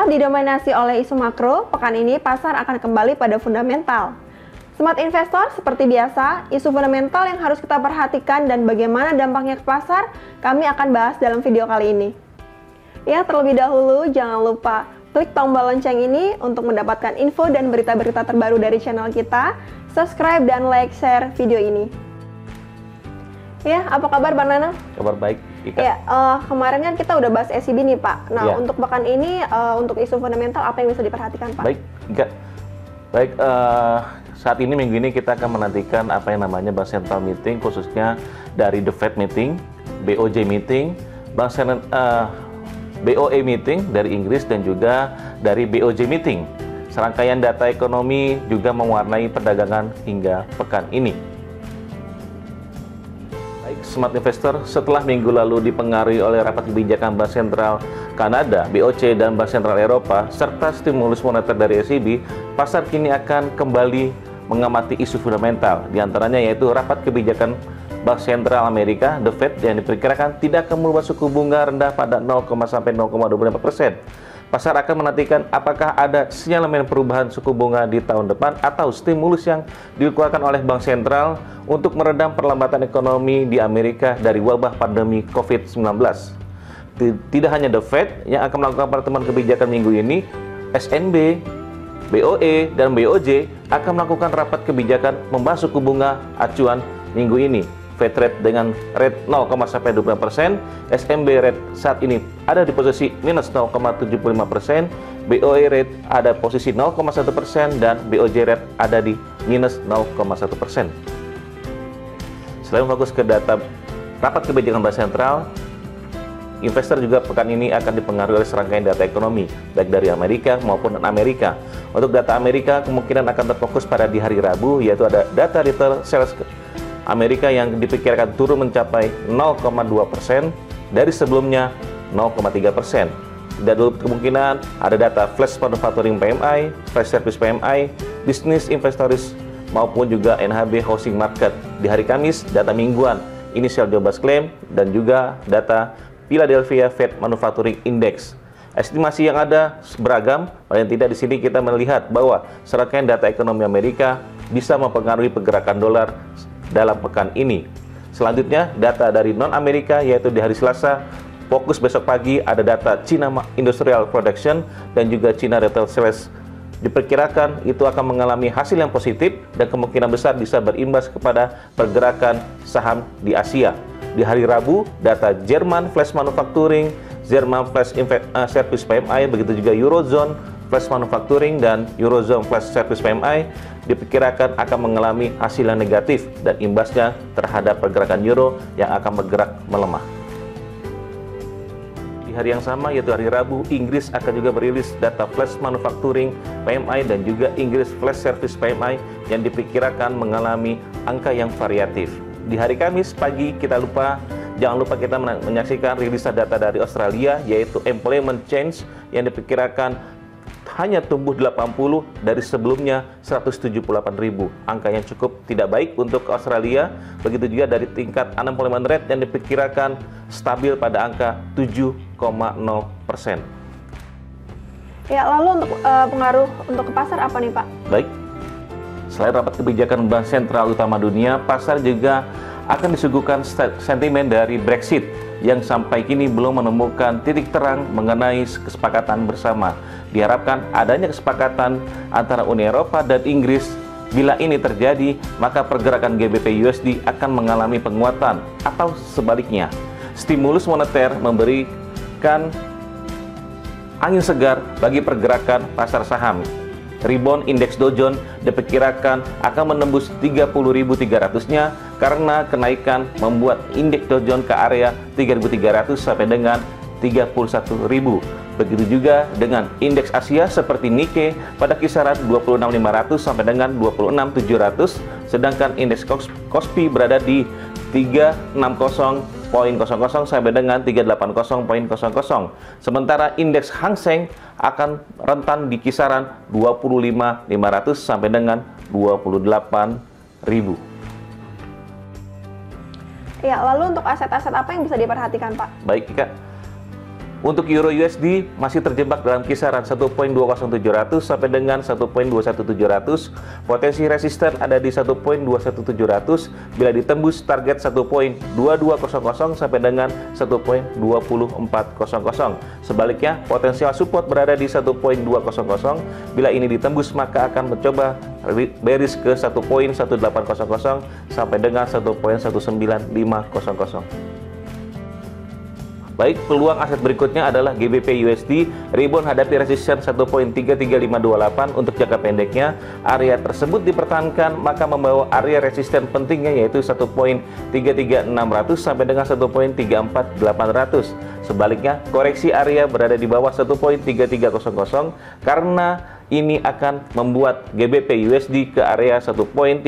Setelah didominasi oleh isu makro, pekan ini pasar akan kembali pada fundamental. Smart Investor, seperti biasa, isu fundamental yang harus kita perhatikan dan bagaimana dampaknya ke pasar, kami akan bahas dalam video kali ini. Ya, terlebih dahulu jangan lupa klik tombol lonceng ini untuk mendapatkan info dan berita-berita terbaru dari channel kita, subscribe dan like share video ini. Ya, apa kabar Bang Nanang? Kabar baik, Ika. Ya, kemarin kan kita udah bahas SCB nih Pak. Nah, untuk pekan ini, untuk isu fundamental apa yang bisa diperhatikan Pak? Baik, Ika. Baik, saat ini minggu ini kita akan menantikan apa yang namanya Bank Sentral Meeting, khususnya dari The Fed Meeting, BOJ Meeting, BOE Meeting dari Inggris dan juga dari BOJ Meeting. Serangkaian data ekonomi juga mewarnai perdagangan hingga pekan ini. Baik, Smart Investor, setelah minggu lalu dipengaruhi oleh rapat kebijakan Bank Sentral Kanada, BOC, dan Bank Sentral Eropa, serta stimulus moneter dari ECB, pasar kini akan kembali mengamati isu fundamental, diantaranya yaitu rapat kebijakan Bank Sentral Amerika, The Fed, yang diperkirakan tidak akan merubah suku bunga rendah pada 0,25%. Pasar akan menantikan apakah ada sinyalemen perubahan suku bunga di tahun depan atau stimulus yang dikeluarkan oleh Bank Sentral untuk meredam perlambatan ekonomi di Amerika dari wabah pandemi COVID-19. Tidak hanya The Fed yang akan melakukan pertemuan kebijakan minggu ini, SNB, BOE, dan BOJ akan melakukan rapat kebijakan membahas suku bunga acuan minggu ini. Fed rate dengan rate 0,25%, SNB rate saat ini ada di posisi minus 0,75%, BOE rate ada posisi 0,1%, dan BOJ rate ada di minus 0,1%. Selain fokus ke data rapat kebijakan Bank Sentral, investor juga pekan ini akan dipengaruhi oleh serangkaian data ekonomi, baik dari Amerika maupun non-Amerika. Untuk data Amerika, kemungkinan akan terfokus pada di hari Rabu, yaitu ada data retail sales Amerika yang diperkirakan turun mencapai 0,2% dari sebelumnya 0,3%. Tidak dulu kemungkinan ada data flash manufacturing PMI, flash service PMI, business investors maupun juga NHB housing market. Di hari Kamis, data mingguan, initial jobs claim, dan juga data Philadelphia Fed Manufacturing Index. Estimasi yang ada beragam, paling tidak di sini kita melihat bahwa serangkaian data ekonomi Amerika bisa mempengaruhi pergerakan dolar dalam pekan ini. Selanjutnya, data dari non-Amerika, yaitu di hari Selasa. Fokus besok pagi ada data China Industrial Production dan juga China Retail Sales. Diperkirakan itu akan mengalami hasil yang positif dan kemungkinan besar bisa berimbas kepada pergerakan saham di Asia. Di hari Rabu, data Jerman Flash Manufacturing, Jerman Flash Service PMI, begitu juga Eurozone Flash Manufacturing dan Eurozone Flash Service PMI diperkirakan akan mengalami hasil yang negatif dan imbasnya terhadap pergerakan euro yang akan bergerak melemah. Di hari yang sama, yaitu hari Rabu, Inggris akan juga merilis data Flash Manufacturing PMI dan juga Inggris Flash Service PMI yang diperkirakan mengalami angka yang variatif. Di hari Kamis pagi jangan lupa kita menyaksikan rilisan data dari Australia, yaitu Employment Change yang diperkirakan hanya tumbuh 80 dari sebelumnya 178.000. Angka yang cukup tidak baik untuk Australia. Begitu juga dari tingkat unemployment rate yang diperkirakan stabil pada angka 7,0%. Ya, lalu untuk pengaruh untuk ke pasar apa nih Pak? Baik, selain rapat kebijakan Bank Sentral utama dunia, pasar juga akan disuguhkan sentimen dari Brexit yang sampai kini belum menemukan titik terang mengenai kesepakatan bersama. Diharapkan adanya kesepakatan antara Uni Eropa dan Inggris. Bila ini terjadi, maka pergerakan GBP USD akan mengalami penguatan atau sebaliknya. Stimulus moneter memberikan angin segar bagi pergerakan pasar saham. Rebound indeks Dow Jones diperkirakan akan menembus 30.300-nya karena kenaikan membuat indeks Dow Jones ke area 3.300 sampai dengan 31.000. Begitu juga dengan indeks Asia seperti Nikkei pada kisaran 26.500 sampai dengan 26.700, sedangkan indeks Kospi berada di 360.00 sampai dengan 380.00. Sementara indeks Hang Seng akan rentan di kisaran 25.500 sampai dengan 28.000. Ya, lalu untuk aset-aset apa yang bisa diperhatikan, Pak? Baik, Kak. Untuk Euro USD masih terjebak dalam kisaran 1.20700 sampai dengan 1.21700. Potensi resisten ada di 1.21700 bila ditembus target 1.2200 sampai dengan 1.2400. Sebaliknya, potensial support berada di 1.200. Bila ini ditembus maka akan mencoba bearish ke 1.1800 sampai dengan 1.19500. Baik, peluang aset berikutnya adalah GBP USD. Rebound hadapi resisten 1.33528 untuk jangka pendeknya. Area tersebut dipertahankan maka membawa area resisten pentingnya yaitu 1.33600 sampai dengan 1.34800. Sebaliknya, koreksi area berada di bawah 1.3300 karena ini akan membuat GBP USD ke area 1.3100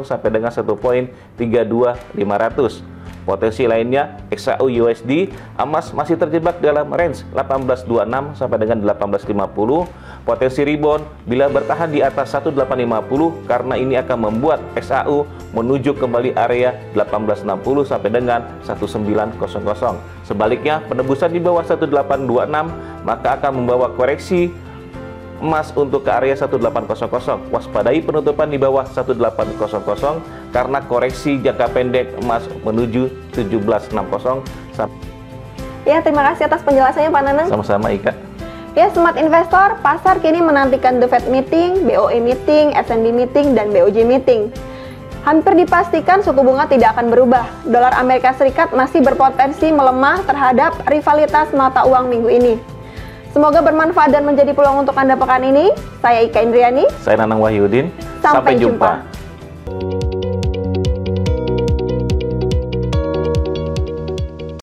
sampai dengan 1.32500. Potensi lainnya, XAU USD, emas masih terjebak dalam range 1826 sampai dengan 1850. Potensi rebound bila bertahan di atas 1850 karena ini akan membuat XAU menuju kembali area 1860 sampai dengan 1900. Sebaliknya, penebusan di bawah 1826 maka akan membawa koreksi emas untuk ke area 1800. Waspadai penutupan di bawah 1800 karena koreksi jangka pendek emas menuju 1760. Ya, terima kasih atas penjelasannya Pak Nanang. Sama-sama Ika. Ya, Smart Investor, pasar kini menantikan The Fed meeting, BOE meeting, SNB meeting, dan BOJ meeting. Hampir dipastikan suku bunga tidak akan berubah. Dolar Amerika Serikat masih berpotensi melemah terhadap rivalitas mata uang minggu ini. Semoga bermanfaat dan menjadi peluang untuk Anda pekan ini. Saya Ika Indriani. Saya Nanang Wahyudin. Sampai jumpa.